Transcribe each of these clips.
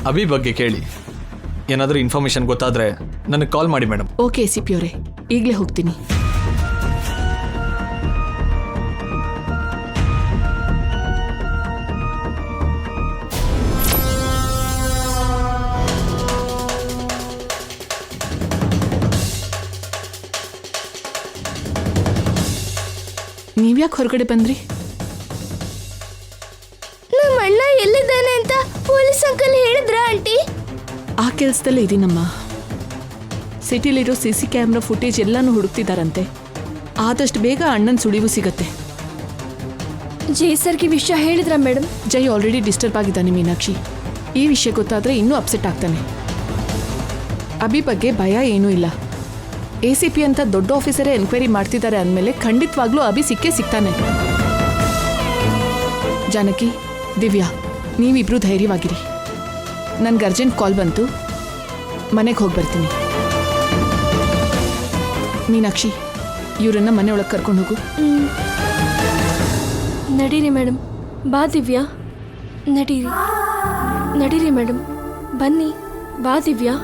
ಅಭಿ ಬಗ್ಗೆ ಕೇಳಿ, ಏನಾದರೂ ಇನ್ಫಾರ್ಮೇಶನ್ ಗೊತ್ತಾದರೆ ನನಗೆ ಕಾಲ್ ಮಾಡಿ ಮೇಡಮ್. ಓಕೆ ACP ಅವರೇ, ಈಗಲೇ ಹೋಗ್ತೀನಿ. ನೀವ್ಯಾಕೆ ಹೊರಗಡೆ ಬಂದ್ರಿ? ನಮ್ಮ ಅಣ್ಣ ಎಲ್ಲಿದ್ದಾನೆ ಅಂತ ಪೊಲೀಸ್ ಅಂಕಲ್ ಹೇಳಿದ್ರ ಆಂಟಿ? ಆ ಕೆಲಸದಲ್ಲೇ ಇದೀನಮ್ಮ. ಸಿಟಿಲಿರೋ CC ಕ್ಯಾಮ್ರಾ ಫುಟೇಜ್ ಎಲ್ಲಾನು ಹುಡುಕ್ತಿದಾರಂತೆ. ಆದಷ್ಟು ಬೇಗ ಅಣ್ಣನ ಸುಳಿವು ಸಿಗತ್ತೆ. ಜೈ ಸರ್ಗೆ ವಿಷಯ ಹೇಳಿದ್ರ ಮೇಡಮ್? ಜೈ ಆಲ್ರೆಡಿ ಡಿಸ್ಟರ್ಬ್ ಆಗಿದ್ದಾನೆ ಮೀನಾಕ್ಷಿ. ಈ ವಿಷಯ ಗೊತ್ತಾದ್ರೆ ಇನ್ನೂ ಅಪ್ಸೆಟ್ ಆಗ್ತಾನೆ. ಅಭಿ ಬಗ್ಗೆ ಭಯ ಏನೂ ಇಲ್ಲ. ACP ಅಂತ ದೊಡ್ಡ ಆಫೀಸರೇ ಎನ್ಕ್ವೈರಿ ಮಾಡ್ತಿದ್ದಾರೆ ಅಂದಮೇಲೆ ಖಂಡಿತವಾಗ್ಲೂ ಅಭಿ ಸಿಕ್ಕೇ ಸಿಗ್ತಾನೆ. ಜಾನಕಿ, ದಿವ್ಯಾ, ನೀವಿಬ್ರು ಧೈರ್ಯವಾಗಿರಿ. ನನ್ಗೆ ಅರ್ಜೆಂಟ್ ಕಾಲ್ ಬಂತು, ಮನೆಗೆ ಹೋಗಿ ಬರ್ತೀನಿ. ಮೀನಾಕ್ಷಿ, ಇವರನ್ನ ಮನೆ ಒಳಗೆ ಕರ್ಕೊಂಡು ಹೋಗು. ನಡೀರಿ ಮೇಡಮ್. ಬಾ ದಿವ್ಯಾ, ನಡೀರಿ. ನಡೀರಿ ಮೇಡಮ್, ಬನ್ನಿ. ಬಾ ದಿವ್ಯಾ.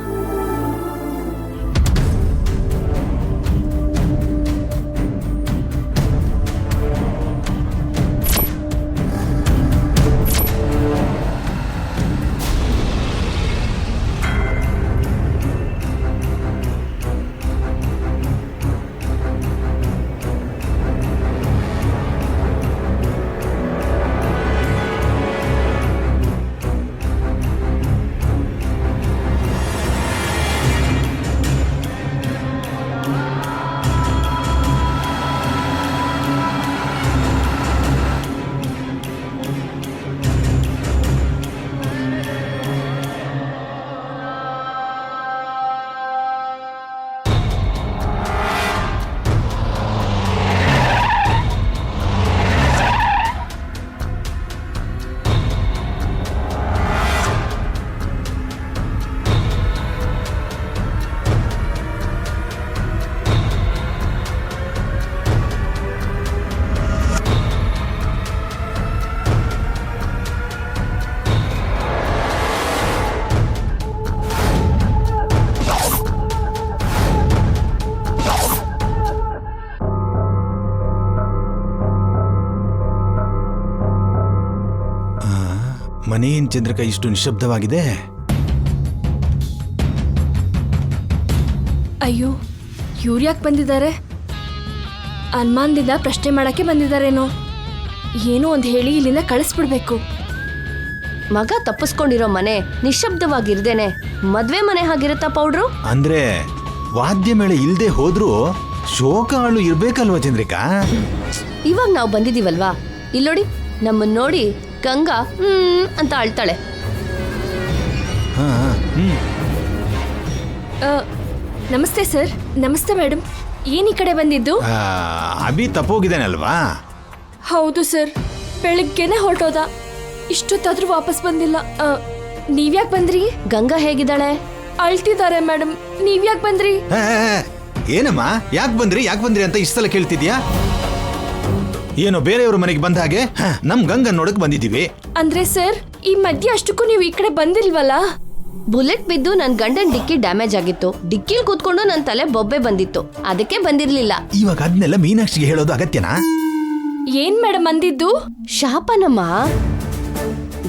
ಮನೇನ್ ಚಂದ್ರಕ ಇಷ್ಟು ನಿಶಬ್ದವಾಗಿದೆ? ಅಯ್ಯೋ, ಇವ್ರು ಯಾಕೆ ಬಂದಿದ್ದಾರೆ? ಅನುಮಾನದಿಂದ ಪ್ರಶ್ನೆ ಮಾಡಕ್ಕೆ ಬಂದಿದ್ದಾರೇನೋ. ಏನೋ ಒಂದು ಹೇಳಿ ಇಲ್ಲಿಂದ ಕಳಿಸ್ಬಿಡ್ಬೇಕು. ಮಗ ತಪ್ಪಿಸ್ಕೊಂಡಿರೋ ಮನೆ ನಿಶಬ್ದವಾಗಿರ್ದೇನೆ ಮದ್ವೆ ಮನೆ ಹಾಗಿರುತ್ತಾ ಪೌಡ್ರು? ಅಂದ್ರೆ ವಾದ್ಯ ಮೇಳ ಇಲ್ದೆ ಹೋದ್ರೂ ಶೋಕ ಆಳು ಇರ್ಬೇಕಲ್ವಾ ಚಂದ್ರಿಕಾ? ಇವಾಗ ನಾವು ಬಂದಿದೀವಲ್ವಾ, ಇಲ್ಲೋಡಿ, ನಮ್ಮನ್ನ ನೋಡಿ ಗಂಗಾ ಅಂತ ಅಳ್ತಾಳೆ. ನಮಸ್ತೆ ಸರ್. ನಮಸ್ತೆ ಮೇಡಮ್. ಏನ್ ಈ ಕಡೆ ಬಂದಿದ್ದು? ಅಭಿ ತಪ್ಪೋಗಿದ್ದಾನಲ್ವಾ? ಹೌದು ಸರ್, ಬೆಳಿಗ್ಗೆನೆ ಹೊರಟೋದ. ಇಷ್ಟೊತ್ತಾದ್ರೂ ವಾಪಸ್ ಬಂದಿಲ್ಲ. ನೀವ್ಯಾಕೆ ಬಂದ್ರಿ? ಗಂಗಾ ಹೇಗಿದ್ದಾಳೆ? ಅಳ್ತಿದ್ದಾರೆ ಮೇಡಮ್. ನೀವ್ಯಾಕೆ ಬಂದ್ರಿ? ಏನಮ್ಮ, ಯಾಕೆ ಬಂದ್ರಿ ಅಂತ ಇಷ್ಟೆಲ್ಲ ಕೇಳ್ತಿದ್ಯಾ? ಏನೋ ಬೇರೆಯವ್ರ ಮನೆಗೆ ಬಂದ ಹಾಗೆ ನಮ್ ಗಂಗಾ ನೋಡಕ್ ಬಂದಿದೀವಿ. ಅಂದ್ರೆ ಸರ್, ಈ ಮಧ್ಯೆ ಅಷ್ಟಕ್ಕೂ ನೀವು ಈ ಕಡೆ ಬಂದಿಲ್ವಲ್ಲ? ಬುಲೆಟ್ ಬಿದ್ದು ನನ್ ಗಂಡನ್ ಡಿಕ್ಕಿ ಡ್ಯಾಮೇಜ್ ಆಗಿತ್ತು. ಡಿಕ್ಕಿಲ್ ಕೂತ್ಕೊಂಡು ನನ್ ತಲೆ ಬೊಬ್ಬೆ ಬಂದಿತ್ತು, ಅದಕ್ಕೆ ಬಂದಿರ್ಲಿಲ್ಲ. ಇವಾಗ ಅದನ್ನೆಲ್ಲ ಮೀನಾಕ್ಷಿಗೆ ಹೇಳೋದು ಅಗತ್ಯನಾ? ಏನ್ ಮೇಡಮ್ ಅಂದಿದ್ದು? ಶಾಪನಮ್ಮ.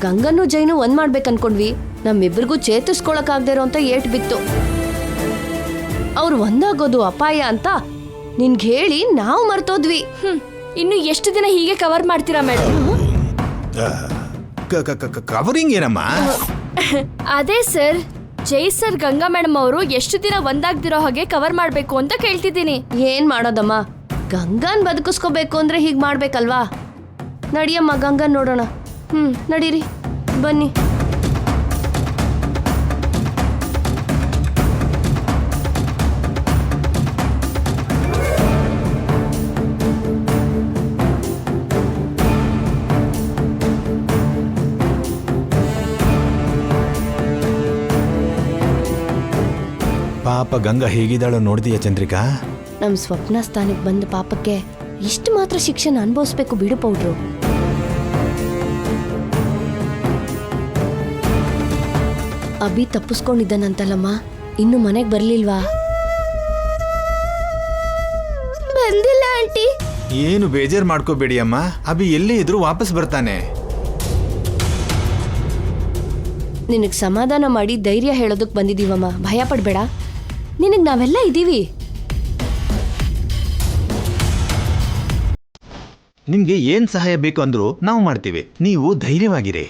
ಗಂಗನ್ನು ಜೈನು ಒಂದ್ ಮಾಡ್ಬೇಕು ಅನ್ಕೊಂಡ್ವಿ. ನಮ್ಮಿಬ್ರಿಗೂ ಚೇತರಿಸ್ಕೊಳಕ್ ಆಗದೆ ಇರೋ ಅಂತ ಏಟ್ ಬಿತ್ತು. ಅವ್ರು ಒಂದಾಗೋದು ಅಪಾಯ ಅಂತ ನಿನ್ಗೆ ಹೇಳಿ ನಾವು ಮರ್ತೋದ್ವಿ. ಇನ್ನು ಎಷ್ಟು ದಿನ ಹೀಗೆ ಕವರ್ ಮಾಡ್ತೀರಾ ಮೇಡಮ್? ಕವರಿಂಗ್ ಏನಮ್ಮ? ಅದೇ ಸರ್, ಜೈ ಸರ್ ಗಂಗಾ ಮೇಡಮ್ ಅವರು ಎಷ್ಟು ದಿನ ಒಂದಾಗ್ದಿರೋ ಹಾಗೆ ಕವರ್ ಮಾಡ್ಬೇಕು ಅಂತ ಕೇಳ್ತಿದ್ದೀನಿ. ಏನ್ ಮಾಡೋದಮ್ಮ, ಗಂಗಾನ್ ಬದುಕಿಸ್ಕೋಬೇಕು ಅಂದ್ರೆ ಹೀಗ್ ಮಾಡ್ಬೇಕಲ್ವಾ? ನಡಿಯಮ್ಮ, ಗಂಗಾನ್ ನೋಡೋಣ. ನಡೀರಿ, ಬನ್ನಿ. ಪಾಪ ಗಂಗಾ ಹೇಗಿದ್ದಾಳೋ ನೋಡ್ದೀಯ ಚಂದ್ರಿಕಾ? ನಮ್ ಸ್ವಪ್ನ ಸ್ಥಾನಕ್ಕೆ ಬಂದ ಪಾಪಕ್ಕೆ ಇಷ್ಟು ಮಾತ್ರ ಶಿಕ್ಷೆನ ಅನುಭವಿಸ್ಬೇಕು ಬಿಡು ಪೌಡ್ರು. ಅಭಿ ತಪ್ಪಿಸ್ಕೊಂಡಿದ್ದಾನಂತಲ್ಲಮ್ಮ, ಇನ್ನು ಮನೆಗೆ ಬರ್ಲಿಲ್ವಾ? ಬಂದಿಲ್ಲ ಆಂಟಿ. ಏನು ಬೇಜಾರು ಮಾಡ್ಕೋಬೇಡಿ ಅಮ್ಮ, ಅಭಿ ಎಲ್ಲೇ ಇದ್ರೂ ವಾಪಸ್ ಬರ್ತಾನೆ. ನಿನಗೆ ಸಮಾಧಾನ ಮಾಡಿ ಧೈರ್ಯ ಹೇಳೋದಕ್ಕೆ ಬಂದಿದ್ದೀವಮ್ಮ, ಭಯ ಪಡಬೇಡ. ನಿನಗೆ ನಾವೆಲ್ಲ ಇದ್ದೀವಿ. ನಿಮ್ಗೆ ಏನ್ ಸಹಾಯ ಬೇಕು ಅಂದ್ರೂ ನಾವು ಮಾಡ್ತೀವಿ, ನೀವು ಧೈರ್ಯವಾಗಿರಿ.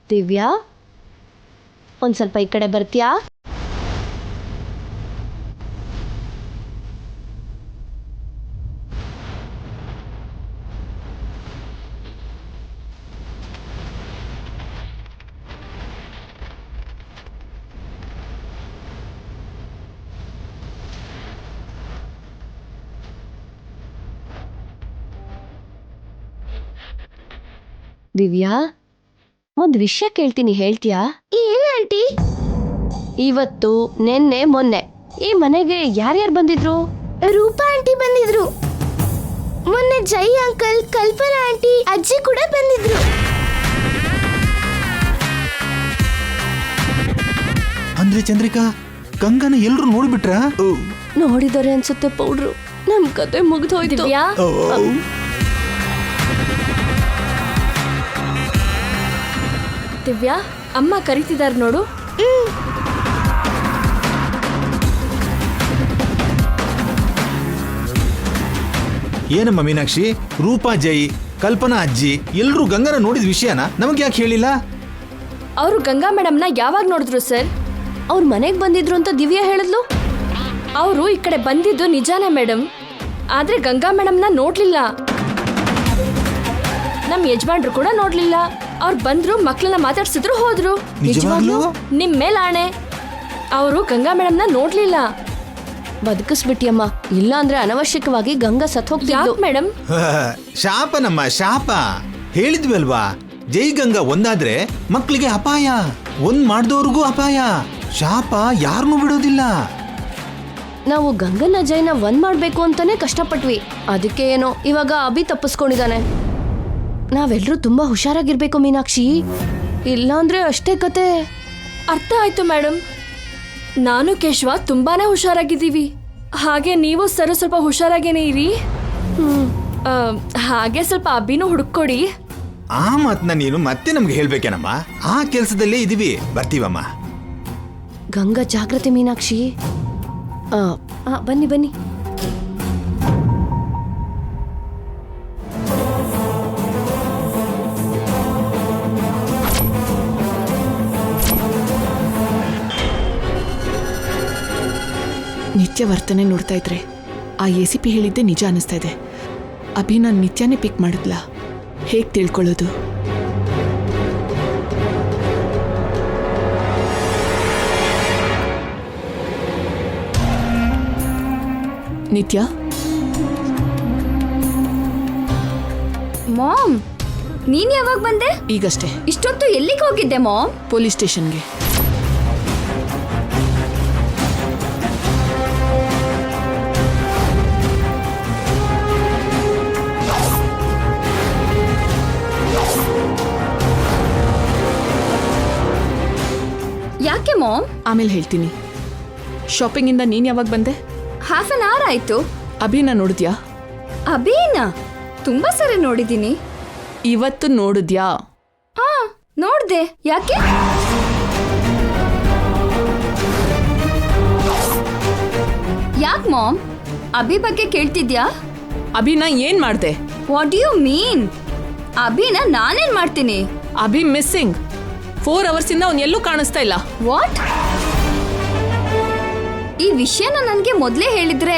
ದಿವ್ಯಾ, ಒಂದು ಸ್ವಲ್ಪ ಈ ಕಡೆ ಬರ್ತೀಯಾ? ದಿವ್ಯಾ, ಒಂದು ವಿಷಯ ಕೇಳ್ತೀನಿ, ಹೇಳ್ತೀಯಾ? ಏನ್ ಆಂಟಿ? ಇವತ್ತು, ನಿನ್ನೆ, ಮೊನ್ನೆ ಈ ಮನೆಗೆ ಯಾರ್ಯಾರು ಬಂದಿದ್ರು? ರೂಪಾ ಆಂಟಿ ಬಂದಿದ್ರು. ಮೊನ್ನೆ ಜೈ ಅಂಕಲ್, ಕಲ್ಪನಾ ಆಂಟಿ, ಅಜ್ಜಿ ಕೂಡ ಬಂದಿದ್ರು. ಅಂದ್ರೆ ಚಂದ್ರಿಕಾ, ಗಂಗನ ಎಲ್ರು ನೋಡ್ಬಿಟ್ರ? ನೋಡಿದ್ದಾರೆ ಅನ್ಸುತ್ತೆ ಪೌಡ್ರು. ನಮ್ ಕತೆ ಮುಗ್ದೋಯ್ತು. ದಿವ್ಯಾ, ದಿವ್ಯಾ, ಅಮ್ಮ ಕರಿತಿದ್ದಾರೆ ನೋಡು. ಏನಮ್ಮ ಮೀನಾಕ್ಷಿ, ರೂಪಾ, ಜೈ, ಕಲ್ಪನಾ ಅಜ್ಜಿ ಎಲ್ರು ಗಂಗನ ನೋಡಿದ ವಿಷಯನ ನಮಗೆ ಯಾಕೆ ಹೇಳಿಲ್ಲ? ಅವರು ಗಂಗಾ ಮೇಡಮ್ನ ಯಾವಾಗ ನೋಡಿದ್ರು ಸರ್? ಅವ್ರ ಮನೆಗೆ ಬಂದಿದ್ರು ಅಂತ ದಿವ್ಯಾ ಹೇಳಿದ್ಲು. ಅವರು ಈ ಕಡೆ ಬಂದಿದ್ದು ನಿಜಾನೇ ಮೇಡಮ್, ಆದ್ರೆ ಗಂಗಾ ಮೇಡಮ್ನ ನೋಡ್ಲಿಲ್ಲ. ನಮ್ ಯಜಮಾನ್ರು ಕೂಡ ನೋಡ್ಲಿಲ್ಲ. ಅವ್ರು ಬಂದ್ರು, ಮಕ್ಳನ್ನ ಮಾತಾಡ್ಸಿದ್ರು, ಹೋದ್ರು. ನಿಜವಾಗ್ಲೂ? ನಿಮ್ ಮೇಲ್ ಆಣೆ, ಅವರು ಗಂಗಾ ಮೇಡಮ್ನ ನೋಡ್ಲಿಲ್ಲ. ಬದುಕಿಸ್ಬಿಟ್ಟಿಯಮ್ಮ, ಇಲ್ಲ ಅಂದ್ರೆ ಅನವಶ್ಯಕವಾಗಿ ಗಂಗಾ ಸತ್ ಹೋಗ್ತಿದ್ಲು. ಯಾಕೆ ಮೇಡಮ್? ಶಾಪನಮ್ಮ, ಶಾಪ. ಹೇಳಿದ್ವಿ ಅಲ್ವಾ, ಜೈ ಗಂಗಾ ಒಂದಾದ್ರೆ ಮಕ್ಕಳಿಗೆ ಅಪಾಯ, ಒಂದ್ ಮಾಡ್ದವ್ರಿಗೂ ಅಪಾಯ. ಶಾಪ ಯಾರನ್ನೂ ಬಿಡೋದಿಲ್ಲ. ನಾವು ಗಂಗನ್ನ ಜೈನ ಒಂದ್ ಮಾಡ್ಬೇಕು ಅಂತಾನೆ ಕಷ್ಟಪಟ್ವಿ. ಅದಕ್ಕೆ ಏನೋ ಇವಾಗ ಅಭಿ ತಪ್ಪಿಸ್ಕೊಂಡಿದ್ದಾನೆ. ನಾವೆಲ್ಲರೂ ತುಂಬಾ ಹುಷಾರಾಗಿರ್ಬೇಕು ಮೀನಾಕ್ಷಿ, ಇಲ್ಲಾಂದ್ರೆ ಅಷ್ಟೇ ಕತೆ. ಅರ್ಥ ಆಯ್ತು ಮೇಡಮ್. ನಾನು ಕೇಶವ ತುಂಬಾನೇ ಹುಷಾರಾಗಿದ್ದೀವಿ. ಹಾಗೆ ನೀವು ಸರ್ ಸ್ವಲ್ಪ ಹುಷಾರಾಗೇನೆ ಇರಿ. ಹಾಗೆ ಸ್ವಲ್ಪ ಅಭಿನೂ ಹುಡುಕೊಡಿ. ಆ ಮಾತನ್ನ ನೀನು ಮತ್ತೆ ನಮ್ಗೆ ಹೇಳ್ಬೇಕೇನಮ್ಮ? ಆ ಕೆಲ್ಸದಲ್ಲೇ ಇದೀವಿ, ಬರ್ತೀವಮ್ಮ. ಗಂಗಾ ಜಾಗ್ರತೆ ಮೀನಾಕ್ಷಿ. ಬನ್ನಿ ಬನ್ನಿ. ನಿತ್ಯ ವರ್ತನೆ ನೋಡ್ತಾ ಇದ್ರೆ ಆ ACP ಹೇಳಿದ್ದೆ ನಿಜ ಅನಿಸ್ತಾ ಇದೆ. ಅಭಿ ನಾನು ನಿತ್ಯನೇ ಪಿಕ್ ಮಾಡಿದ್ಲ, ಹೇಗೆ ತಿಳ್ಕೊಳ್ಳೋದು? ನಿತ್ಯ, ಮಾಮ್, ನೀನ್ ಯಾವಾಗ ಬಂದೆ? ಈಗಷ್ಟೇ. ಇಷ್ಟೊತ್ತು ಎಲ್ಲಿಗೆ ಹೋಗಿದ್ದೆ ಮಾಮ್? ಪೊಲೀಸ್ ಸ್ಟೇಷನ್ಗೆ. ಯಾಕೆ ಮಾಮ್? ಆಮೇಲೆ ಹೇಳ್ತೀನಿ. ಶಾಪಿಂಗಿಂದ ನೀನು ಯಾವಾಗ ಬಂದೆ? ಹಾಫ್ ಅನ್ ಅವರ್ ಆಯ್ತು. ಅಭಿನ ನೋಡಿದ್ಯಾ? ಅಭಿನಾ ತುಂಬಾ ಸರಿ ನೋಡಿದ್ದೀನಿ. ಇವತ್ತು ನೋಡಿದ್ಯಾ? ಹಾ, ನೋಡ್ದೆ. ಯಾಕೆ? ಯಾಕೆ ಮಾಮ್? ಅಭಿ ಬಗ್ಗೆ ಕೇಳ್ತಿದ್ಯಾ? ಅಭಿನ ಏನ್ ಮಾಡ್ದೆ? What you mean? ಅಭಿನ ನಾನೇನ್ ಮಾಡ್ತೀನಿ? ಅಭಿ ಮಿಸ್ಸಿಂಗ್. 4 ಅವರ್ಸ್ ಇಂದ ಅವ್ನು ಎಲ್ಲೂ ಕಾಣಿಸ್ತಾ ಇಲ್ಲ. ವಾಟ್? ಈ ವಿಷಯನ ನನ್ಗೆ ಮೊದ್ಲೇ ಹೇಳಿದ್ರೆ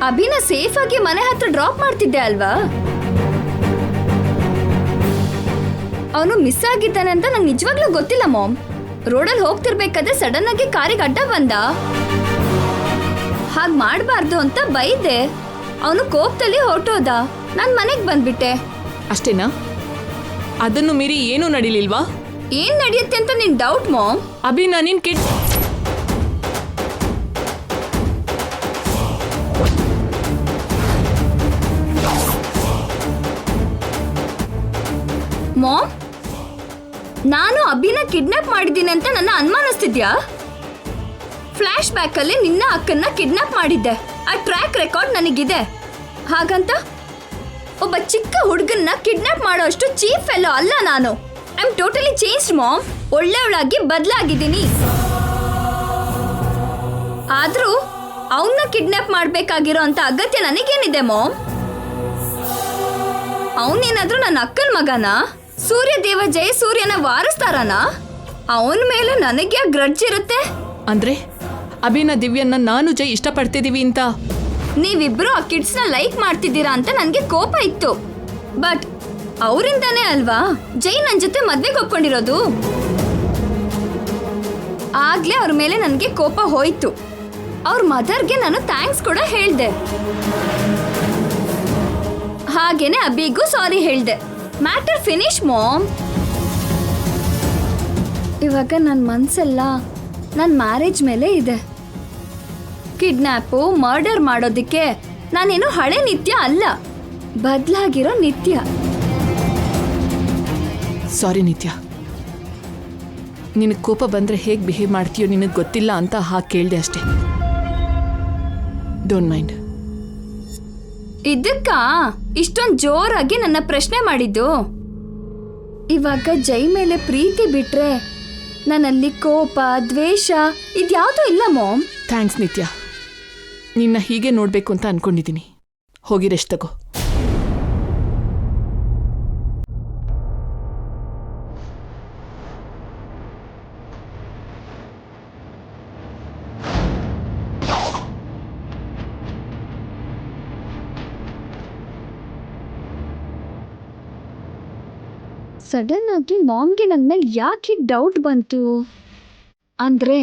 ಅಭಿನ ಸೇಫ್ ಆಗಿ ಮನೆ ಹತ್ರ ಡ್ರಾಪ್ ಮಾಡ್ತಿದ್ದೆ ಅಲ್ವಾ? ಅವನು ಮಿಸ್ ಆಗಿದ್ದಾನೆ ಅಂತ ನಂಗೆ ನಿಜವಾಗ್ಲೂ ಗೊತ್ತಿಲ್ಲ ಮಾಮ್. ರೋಡಲ್ಲಿ ಹೋಗ್ತಿರ್ಬೇಕಾದ್ರೆ ಸಡನ್ ಆಗಿ ಕಾರಿಗೆ ಅಡ್ಡ ಬಂದ. ಹಾಗೆ ಮಾಡಬಾರ್ದು ಅಂತ ಬೈದೆ. ಅವನು ಕೋಪದಲ್ಲಿ ಹೊರಟೋದ. ನಾನು ಮನೆಗೆ ಬಂದ್ಬಿಟ್ಟೆ. ಅಷ್ಟೇನಾ? ಅದನ್ನು ಮೀರಿ ಏನೂ ನಡೀಲಿಲ್ವಾ? ಏನ್ ನಡೆಯುತ್ತೆ ಅಂತ ನಿನ್ ಡೌಟ್ ಮಾಮ್? ಅಭಿ ನಾನಿನ್ ಕಿಡ್ ನಾನು ಅಭಿನ ಕಿಡ್ನಾಪ್ ಮಾಡಿದ್ದೀನಿ ಅಂತ ನನ್ನ ಅನುಮಾನಿಸ್ತಿದ್ಯಾ? ಫ್ಲಾಶ್ ಬ್ಯಾಕ್ ಅಲ್ಲಿ ನಿನ್ನ ಅಕ್ಕನ್ನ ಕಿಡ್ನಾಪ್ ಮಾಡಿದ್ದೆ. ಆ ಟ್ರ್ಯಾಕ್ ರೆಕಾರ್ಡ್ ನನಗಿದೆ. ಹಾಗಂತ ಒಬ್ಬ ಚಿಕ್ಕ ಹುಡುಗನ್ನ ಕಿಡ್ನಾಪ್ ಮಾಡೋ ಅಷ್ಟು ಚೀಪ್ ಫೆಲೋ ಅಲ್ಲ ನಾನು. I am totally changed mom. ಒಳ್ಳೆಯವಳಾಗಿ ಬದಲಾಗಿದ್ದೀನಿ. ಆದ್ರೂ ಅವನ್ನ ಕಿಡ್ನಾಪ್ ಮಾಡ್ಬೇಕಾಗಿರೋ ಅಂತ ಅಗತ್ಯ ನನಗೇನಿದೆ ಮಾಮ್? ಅವನೇನಾದ್ರೂ ನನ್ನ ಅಕ್ಕನ ಮಗನ? ಸೂರ್ಯದೇವ ಜಯಸೂರ್ಯನ ವಾರಸ್ತಾರನ? ಅವನ ಮೇಲೆ ನನಗೆ ಗ್ರಡ್ಜ್ ಇರುತ್ತೆ? ಅಂದ್ರೆ ಅಭಿನ ದಿವ್ಯನ್ನ ನಾನು ಜೈ ಇಷ್ಟಪಡ್ತಿದೀವಿ ಅಂತ? ನೀವಿಬ್ರು ಆ ಕಿಡ್ಸ್ನ ಲೈಕ್ ಮಾಡ್ತಿದ್ದೀರಾ ಅಂತ ನನಗೆ ಕೋಪ ಇತ್ತು. ಬಟ್ ಅವರಿಂದಾನೇ ಅಲ್ವಾ ಜೈ ನನ್ನ ಜೊತೆ ಮದ್ವೆಗೆ ಒಪ್ಕೊಂಡಿರೋದು. ಆಗ್ಲೇ ಅವ್ರ ಮೇಲೆ ನನಗೆ ಕೋಪ ಹೋಯ್ತು. ಅವ್ರ ಮದರ್ಗೆ ನಾನು ಥ್ಯಾಂಕ್ಸ್ ಕೂಡ ಹೇಳ್ದೆ. ಹಾಗೇನೆ ಅಭಿಗೂ ಸಾರಿ ಹೇಳ್ದೆ. Matter finish ma'am. ಇವಾಗ ನನ್ನ ಮನ್ಸೆಲ್ಲ ನನ್ನ ಮ್ಯಾರೇಜ್ ಮೇಲೆ ಇದೆ. ಕಿಡ್ನಾಪು ಮರ್ಡರ್ ಮಾಡೋದಕ್ಕೆ ನಾನೇನು ಹಳೆ ನಿತ್ಯ ಅಲ್ಲ, ಬದಲಾಗಿರೋ ನಿತ್ಯ. ಸಾರಿ ನಿತ್ಯ, ನಿನಗೆ ಕೋಪ ಬಂದರೆ ಹೇಗೆ ಬಿಹೇವ್ ಮಾಡ್ತೀಯೋ ನಿನಗೆ ಗೊತ್ತಿಲ್ಲ ಅಂತ ಹಾಗೆ ಕೇಳಿದೆ ಅಷ್ಟೇ. Don't mind. ಇದಕ್ಕ ಇಷ್ಟೊಂದು ಜೋರಾಗಿ ನನ್ನ ಪ್ರಶ್ನೆ ಮಾಡಿದ್ದು? ಇವಾಗ ಜೈ ಮೇಲೆ ಪ್ರೀತಿ ಬಿಟ್ರೆ ನನ್ನಲ್ಲಿ ಕೋಪ ದ್ವೇಷ ಇದ್ಯಾವುದೂ ಇಲ್ಲ ಮಾಮ್. ಥ್ಯಾಂಕ್ಸ್ ನಿತ್ಯ, ನಿನ್ನ ಹೀಗೆ ನೋಡಬೇಕು ಅಂತ ಅನ್ಕೊಂಡಿದ್ದೀನಿ. ಹೋಗಿ ರೆಸ್ಟ್ ತಗೋ. ಸಡನ್ ಆಗಿ ಮಾಮ್ಗೆ ನನ್ನ ಮೇಲೆ ಯಾಕೆ ಡೌಟ್ ಬಂತು? ಅಂದರೆ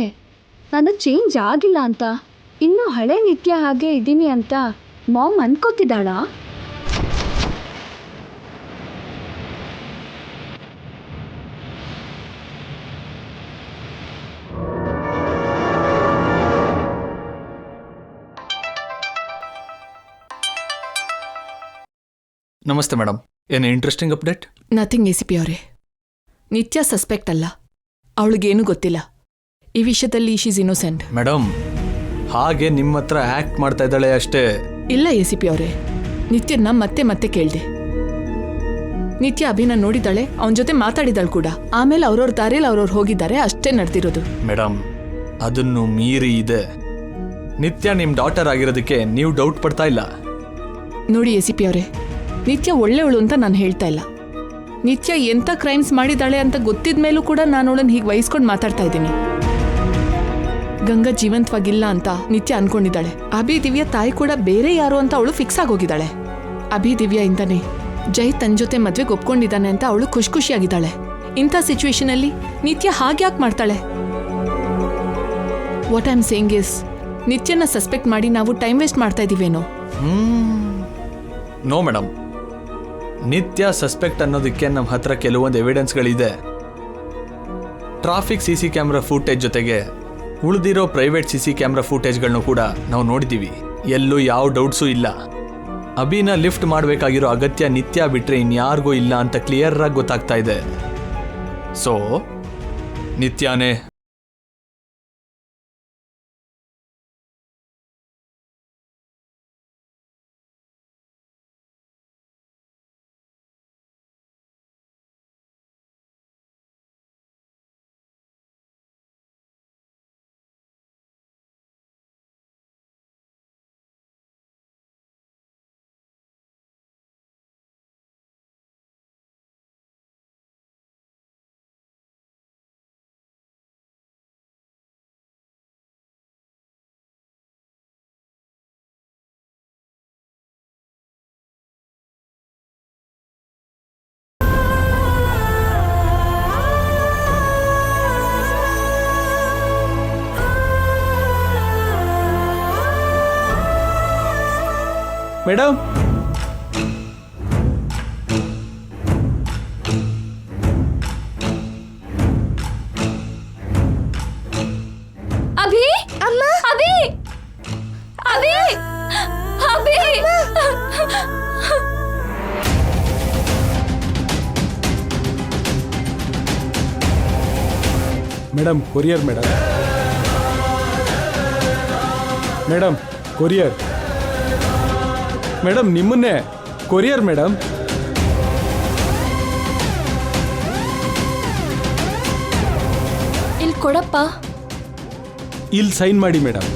ನಾನು ಚೇಂಜ್ ಆಗಿಲ್ಲ ಅಂತ, ಇನ್ನೂ ಹಳೆ ನಿತ್ಯ ಹಾಗೆ ಇದ್ದೀನಿ ಅಂತ ಮಾಮ್ ಅನ್ಕೋತಿದ್ದಾಳ? ನಮಸ್ತೆ ಮೇಡಮ್, ಏನು ಇಂಟ್ರೆಸ್ಟಿಂಗ್ ಅಪ್ಡೇಟ್? ನಥಿಂಗ್ ACP ಅವರೇ. ನಿತ್ಯ ಸಸ್ಪೆಕ್ಟ್ ಅಲ್ಲ, ಅವಳಿಗೇನು ಗೊತ್ತಿಲ್ಲ. ಈ ವಿಷಯದಲ್ಲಿ ಶೀಸ್ ಇನ್ನೋಸೆಂಟ್. ಮೇಡಮ್, ಹಾಗೆ ನಿಮ್ಮ ಹತ್ರ ಆ್ಯಕ್ಟ್ ಮಾಡ್ತಾ ಇದ್ದಾಳೆ ಅಷ್ಟೇ. ಇಲ್ಲ ACP ಅವರೇ, ನಿತ್ಯನ್ನ ಮತ್ತೆ ಮತ್ತೆ ಕೇಳಿದೆ. ನಿತ್ಯ ಅಭಿನ ನೋಡಿದ್ದಾಳೆ, ಅವನ ಜೊತೆ ಮಾತಾಡಿದಾಳು ಕೂಡ. ಆಮೇಲೆ ಅವ್ರವ್ರ ದಾರಿಯಲ್ಲಿ ಅವ್ರವ್ರು ಹೋಗಿದ್ದಾರೆ, ಅಷ್ಟೇ ನಡೆದಿರೋದು. ಮೇಡಮ್, ಅದನ್ನು ಮೀರಿ ಇದೆ. ನಿತ್ಯ ನಿಮ್ಮ ಡಾಟರ್ ಆಗಿರೋದಕ್ಕೆ ನೀವು ಡೌಟ್ ಪಡ್ತಾ ಇಲ್ಲ. ನೋಡಿ ACP ಅವರೇ, ನಿತ್ಯ ಒಳ್ಳೆಯವಳು ಅಂತ ನಾನು ಹೇಳ್ತಾ ಇಲ್ಲ. ನಿತ್ಯ ಎಂಥ ಕ್ರೈಮ್ಸ್ ಮಾಡಿದಾಳೆ ಅಂತ ಗೊತ್ತಿದ ಮೇಲೂ ಕೂಡ ನಾನು ಅವಳನ್ನು ಹೀಗೆ ವಹಿಸ್ಕೊಂಡು ಮಾತಾಡ್ತಾ ಇದ್ದೀನಿ. ಗಂಗಾ ಜೀವಂತವಾಗಿಲ್ಲ ಅಂತ ನಿತ್ಯ ಅನ್ಕೊಂಡಿದ್ದಾಳೆ. ಅಭಿ ದಿವ್ಯ ತಾಯಿ ಕೂಡ ಬೇರೆ ಯಾರು ಅಂತ ಅವಳು ಫಿಕ್ಸ್ ಆಗೋಗಿದ್ದಾಳೆ. ಅಭಿ ದಿವ್ಯ ಇಂದಾನೆ ಜೈ ತನ್ನ ಜೊತೆ ಮದ್ವೆಗೆ ಒಪ್ಕೊಂಡಿದ್ದಾನೆ ಅಂತ ಅವಳು ಖುಷಿಯಾಗಿದ್ದಾಳೆ. ಇಂಥ ಸಿಚುವೇಶನ್ ಅಲ್ಲಿ ನಿತ್ಯ ಹಾಗೆ ಯಾಕೆ ಮಾಡ್ತಾಳೆ? What I am saying is, ನಿತ್ಯನ ಸಸ್ಪೆಕ್ಟ್ ಮಾಡಿ ನಾವು ಟೈಮ್ ವೇಸ್ಟ್ ಮಾಡ್ತಾ ಇದೀವೇನೋ? ನೋ ಮೇಡಮ್, ನಿತ್ಯ ಸಸ್ಪೆಕ್ಟ್ ಅನ್ನೋದಕ್ಕೆ ನಮ್ಮ ಹತ್ರ ಕೆಲವೊಂದು ಎವಿಡೆನ್ಸ್ಗಳಿದೆ. ಟ್ರಾಫಿಕ್ CC ಕ್ಯಾಮ್ರಾ ಫೂಟೇಜ್ ಜೊತೆಗೆ ಉಳಿದಿರೋ ಪ್ರೈವೇಟ್ CC ಕ್ಯಾಮ್ರಾ ಫೂಟೇಜ್ಗಳನ್ನು ಕೂಡ ನಾವು ನೋಡಿದ್ದೀವಿ. ಎಲ್ಲೂ ಯಾವ ಡೌಟ್ಸೂ ಇಲ್ಲ. ಅಭಿನ ಲಿಫ್ಟ್ ಮಾಡಬೇಕಾಗಿರೋ ಅಗತ್ಯ ನಿತ್ಯ ಬಿಟ್ಟರೆ ಇನ್ಯಾರಿಗೂ ಇಲ್ಲ ಅಂತ ಕ್ಲಿಯರ್ ಆಗಿ ಗೊತ್ತಾಗ್ತಾ ಇದೆ. ಸೊ ನಿತ್ಯನೇ. ಮೇಡಮ್, ಅಭಿ ಅಮ್ಮ, Abhi Abhi Abhi madam courier madam. Madam courier. Madam ನಿಮ್ಮನ್ನೇ ಕೊರಿಯರ್ ಮೇಡಮ್. ಇಲ್ಲಿ ಕೊಡಪ್ಪ. ಇಲ್ಲಿ ಸೈನ್ ಮಾಡಿ ಮೇಡಮ್.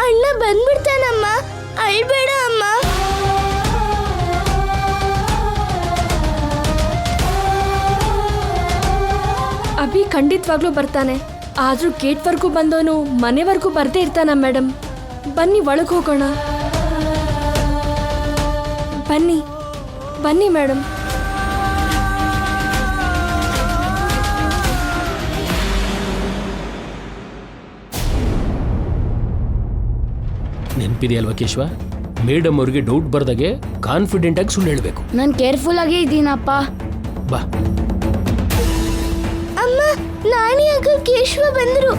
ಅಣ್ಣ ಬಂದ್ಬಿಡ್ತಾನಮ್ಮ, ಅಳ್ಬೇಡ ಅಮ್ಮ. ಅಭಿ ಖಂಡಿತವಾಗ್ಲೂ ಬರ್ತಾನೆ. ಆದ್ರೂ ಗೇಟ್ವರೆಗೂ ಬಂದವನು ಮನೆವರೆಗೂ ಬರ್ದೇ ಇರ್ತಾನ ಮೇಡಮ್. ಬನ್ನಿ ಒಳಗೆ ಹೋಗೋಣ. ಬನ್ನಿ ಬನ್ನಿ ಮೇಡಮ್. ನೆನಪಿದೆಯಲ್ವಾ ಕೇಶವ, ಮೇಡಮ್ ಅವ್ರಿಗೆ ಡೌಟ್ ಬರ್ದಾಗೆ ಕಾನ್ಫಿಡೆಂಟ್ ಆಗಿ ಸುಳ್ಳು ಹೇಳಬೇಕು. ನಾನು ಕೇರ್ಫುಲ್ ಆಗೇ ಇದ್ದೀನಪ್ಪ. ಬಾ. ಅಮ್ಮ, ನಾಣಿ ಅಂಕಲ್ ಕೇಶವ ಬಂದ್ರು.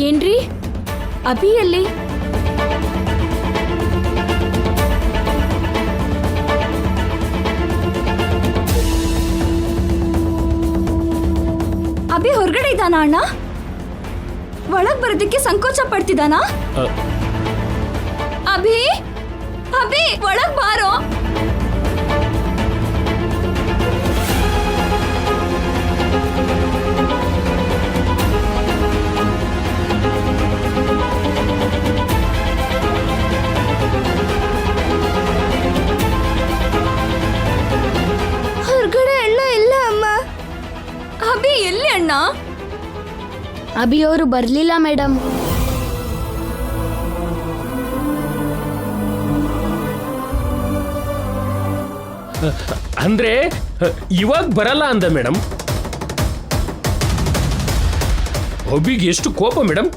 ಏನ್ರಿ ಅಭಿ ಎಲ್ಲಿ? ಅಭಿ ಹೊರಗಡೆ ಇದ್ದಾನ ಅಣ್ಣ? ಒಳಗ್ ಬರೋದಕ್ಕೆ ಸಂಕೋಚ ಪಡ್ತಿದ್ದಾನ? ಅಭಿ ಅಭಿ ಒಳಗ್ ಬಾರೋ. ಹೊರಗಡೆ ಅಣ್ಣ ಇಲ್ಲ ಅಮ್ಮ. ಅಭಿ ಎಲ್ಲಿ ಅಣ್ಣ? ಅಭಿ ಅವರು ಬರ್ಲಿಲ್ಲ ಮೇಡಮ್. ಅಂದ್ರೆ ಇವಾಗ ಬರಲ್ಲ ಅಂದ ಮೇಡಮ್. ಅಭಿಗೆ ಎಷ್ಟು ಕೋಪ ಮೇಡಮ್.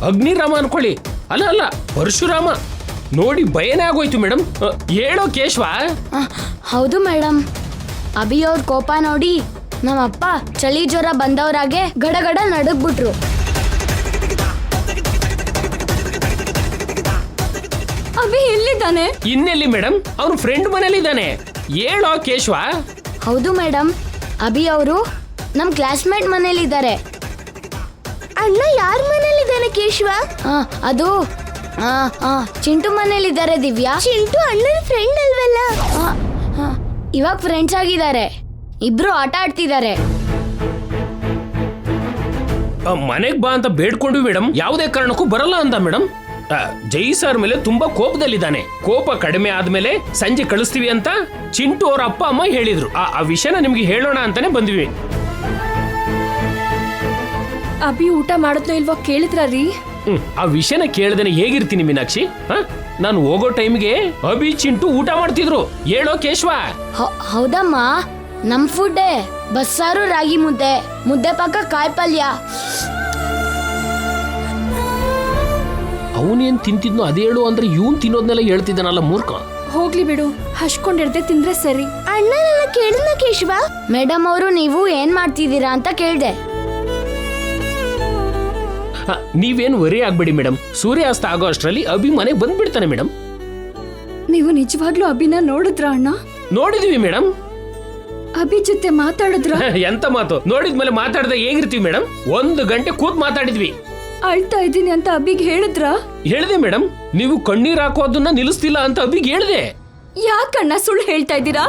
ಅಗ್ನಿರಾಮ ಅನ್ಕೊಳ್ಳಿ. ಅಲ್ಲ ಅಲ್ಲ ಪರಶುರಾಮ. ನೋಡಿ ಭಯನೇ ಆಗೋಯ್ತು ಮೇಡಮ್. ಹೇಳೋ ಕೇಶವ. ಹೌದು ಮೇಡಮ್, ಅಭಿ ಅವ್ರ ಕೋಪ ನೋಡಿ ನಮ್ಮಪ್ಪ ಚಳಿ ಜ್ವರ ಬಂದವರಾಗೆ ಗಡಗಡ ನಡುಗ್ಬಿಟ್ರು. ಅಭಿ ಎಲ್ಲಿದ್ದಾನೆ? ಇನ್ನೆಲ್ಲಿ ಮೇಡಮ್, ಅವ್ನ ಫ್ರೆಂಡ್ ಮನೇಲಿ ಇದ್ದಾನೆ. ಹೇಳೋ ಕೇಶವ. ಹೌದು ಮೇಡಮ್, ಅಭಿ ಅವರು ನಮ್ ಕ್ಲಾಸ್ಮೇಟ್ ಮನೇಲಿದ್ದಾರೆ. ಅಣ್ಣ ಯಾರ ಮನೇಲಿದ್ದಾನೆ ಕೇಶವ? ಅದು ಚಿಂಟು ಮನೇಲಿದ್ದಾರೆ ದಿವ್ಯಾ. ಚಿಂಟು ಅಣ್ಣನ ಫ್ರೆಂಡ್ ಅಲ್ವಲ್ಲ? ಇವಾಗ ಫ್ರೆಂಡ್ಸ್ ಆಗಿದ್ದಾರೆ. ಇಬ್ರು ಆಟ ಆಡ್ತಿದ್ದಾರೆ. ಮನೆಗ್ ಬಾ ಅಂತ ಬೇಡ್ಕೊಂಡ್ವಿ ಮೇಡಮ್. ಯಾವುದೇ ಕಾರಣಕ್ಕೂ ಬರಲ್ಲ ಅಂತ ಮೇಡಮ್. ಜೈ ಸರ್ ಮೇಲೆ ತುಂಬಾ ಕೋಪದಲ್ಲಿದ್ದಾನೆ. ಕೋಪ ಕಡಿಮೆ ಆದ್ಮೇಲೆ ಸಂಜೆ ಕಳಿಸ್ತೀವಿ ಅಂತ ಚಿಂಟು ಅವ್ರ ಅಪ್ಪ ಅಮ್ಮ ಹೇಳಿದ್ರು. ಆ ವಿಷಯನ ನಿಮ್ಗೆ ಹೇಳೋಣ ಅಂತಾನೆ ಬಂದ್ವಿ. ಅಭಿ ಊಟ ಮಾಡುತ್ತೋ ಇಲ್ವೋ ಕೇಳಿದ್ರ ರೀ? ಆ ವಿಷಯನ ಕೇಳ್ದೇನೆ ಹೇಗಿರ್ತೀನಿ ಮೀನಾಕ್ಷಿ? ನಾನು ಹೋಗೋ ಟೈಮ್ಗೆ ಅಭಿ ಚಿಂಟು ಊಟ ಮಾಡ್ತಿದ್ರು. ಹೇಳೋ ಕೇಶವ. ಹೌದಮ್ಮ, ನಮ್ ಫುಡ್ಡೇ ಬಸ್ಸಾರು ರಾಗಿ ಮುದ್ದೆ, ಮುದ್ದೆ ಪಕ್ಕ ಕಾಯಿ ಪಲ್ಯ. ಅವನೇನ್ ತಿಂತಿದ್ನೋ ಅದೇ ಹೇಳು ಅಂದ್ರೆ ಇವನ್ ತಿನ್ನೋದ್ನೆಲ್ಲ ಹೇಳ್ತಿದ್ದಾನಲ್ಲ ಮೂರ್ಖ. ಹೋಗ್ಲಿ ಬಿಡು, ಹಚ್ಕೊಂಡಿರ್ದೆ ತಿಂದ್ರೆ ಸರಿ. ಅಣ್ಣ ನನ್ನ ಕೇಳಿದ್ನ ಕೇಶವ? ಮೇಡಮ್ ಅವರು ನೀವು ಏನ್ ಮಾಡ್ತಿದ್ದೀರಾ ಅಂತ ಕೇಳ್ದೆ. ನೀವೇನು ವರಿ ಆಗ್ಬೇಡಿ ಮೇಡಮ್. ಸೂರ್ಯಾಸ್ತ ಆಗೋ ಅಷ್ಟರಲ್ಲಿ ಅಭಿ ಮನೆಗೆ ಬಂದ್ಬಿಡ್ತಾನೆ ಮೇಡಮ್. ನೀವು ನಿಜವಾಗ್ಲೂ ಅಭಿನ ನೋಡಿದ್ರ ಅಣ್ಣ? ನೋಡಿದ್ವಿ ಮೇಡಮ್. ಅಭಿ ಜೊತೆ ಮಾತಾಡಿದ್ರ? ಎಂತ ಮಾತು? ನೋಡಿದ್ಮೇಲೆ ಮಾತಾಡದೆ ಹೇಗಿರ್ತೀವಿ ಮೇಡಮ್? 1 ಗಂಟೆ ಕೂತ್ ಮಾತಾಡಿದ್ವಿ. ಅಳ್ತಾ ಇದ್ದೀನಿ ಅಂತ ಅಭಿಗ್ ಹೇಳಿದ್ರ? ಹೇಳ್ದೆ ಮೇಡಮ್. ನೀವು ಕಣ್ಣೀರ್ ಹಾಕೋದನ್ನ ನಿಲ್ಲಿಸ್ತಿಲ್ಲ ಅಂತ ಅಭಿಗ್ ಹೇಳ್ದೆ. ಯಾಕಣ್ಣ ಸುಳ್ಳು ಹೇಳ್ತಾ ಇದ್ದೀರಾ?